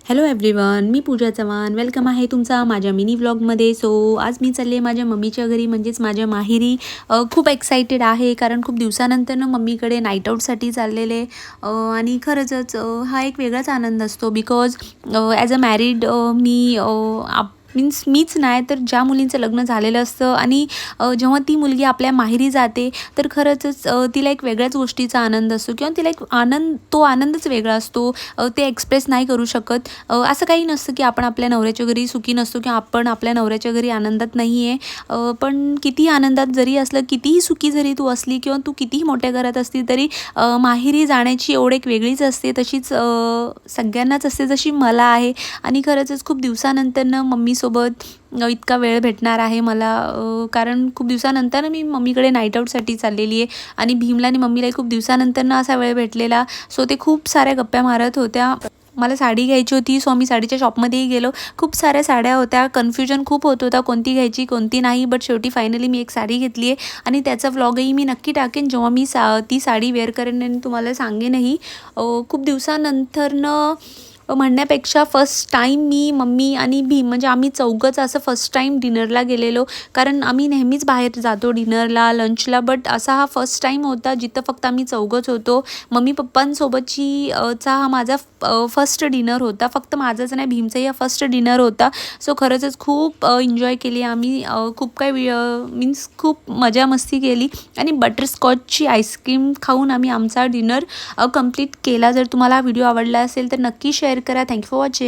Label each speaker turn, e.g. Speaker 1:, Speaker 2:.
Speaker 1: Hello everyone, मी Pooja Chavan. Welcome आहे तुमचा माझ्या मिनी व्लॉगमध्ये. सो आज मी चालले माझ्या मम्मीच्या घरी, म्हणजेच माझ्या माहेरी. खूप एक्सायटेड आहे कारण खूप दिवसानंतर मम्मीकडे नाईट आऊटसाठी चाललेले. आणि खरंच हा एक वेगळाच आनंद असतो because as a married me means मीच नाही तर ज्या मुलींचं लग्न झालेलं असतं आणि जेव्हा ती मुलगी आपल्या माहेरी जाते तर खरंच तिला एक वेगळ्याच गोष्टीचा आनंद असतो किंवा तिला एक तो आनंदच वेगळा असतो. ते एक्सप्रेस नाही करू शकत. असं काही नसतं की आपण आपल्या नवऱ्याच्या घरी सुखी नसतो किंवा आपण आपल्या नवऱ्याच्या घरी आनंदात नाही आहे. पण कितीही आनंदात जरी असलं, कितीही सुखी जरी तू असली किंवा तू कितीही मोठ्या घरात असली तरी माहेरी जाण्याची ओढ एक वेगळीच असते. तशीच सगळ्यांनाच असते जशी मला आहे. आणि खरंच खूप दिवसानंतरनं मम्मीसोबत इतका वेळ भेटणार आहे मला, कारण खूप दिवसानंतर मी मम्मीकडे नाईट आऊटसाठी चाललेली आहे. आणि भीमला आणि मम्मीलाही खूप दिवसानंतरनं असा वेळ भेटलेला. सो ते खूप साऱ्या गप्पा मारत होत्या. मला साडी घ्यायची होती, सो आम्ही साडीच्या शॉपमध्येही गेलो. खूप साऱ्या साड्या होत्या, कन्फ्युजन खूप होत होता कोणती घ्यायची कोणती नाही. बट शेवटी फायनली मी एक साडी घेतली आहे आणि त्याचा व्लॉगही मी नक्की टाकेन जेव्हा मी ती साडी वेअर करेन आणि तुम्हाला सांगेनही. खूप दिवसानंतरनं म्हणण्यापेक्षा फर्स्ट टाईम मी, मम्मी आणि भीम म्हणजे आम्ही चौघंच असं फर्स्ट टाईम डिनरला गेलेलो. कारण आम्ही नेहमीच बाहेर जातो डिनरला, लंचला, बट असा हा फर्स्ट टाईम होता जिथं फक्त आम्ही चौघंच होतो. मम्मी पप्पांसोबतची हा माझा फर्स्ट डिनर होता. फक्त माझंच नाही, भीमचाही हा फर्स्ट डिनर होता. सो खरंच खूप एन्जॉय केली आम्ही. खूप काही मीन्स खूप मजा मस्ती केली आणि बटरस्कॉचची आईस्क्रीम खाऊन आम्ही आमचा डिनर कंप्लीट केला. जर तुम्हाला हा व्हिडिओ आवडला असेल तर नक्की शेअर करा. Thank you for watching.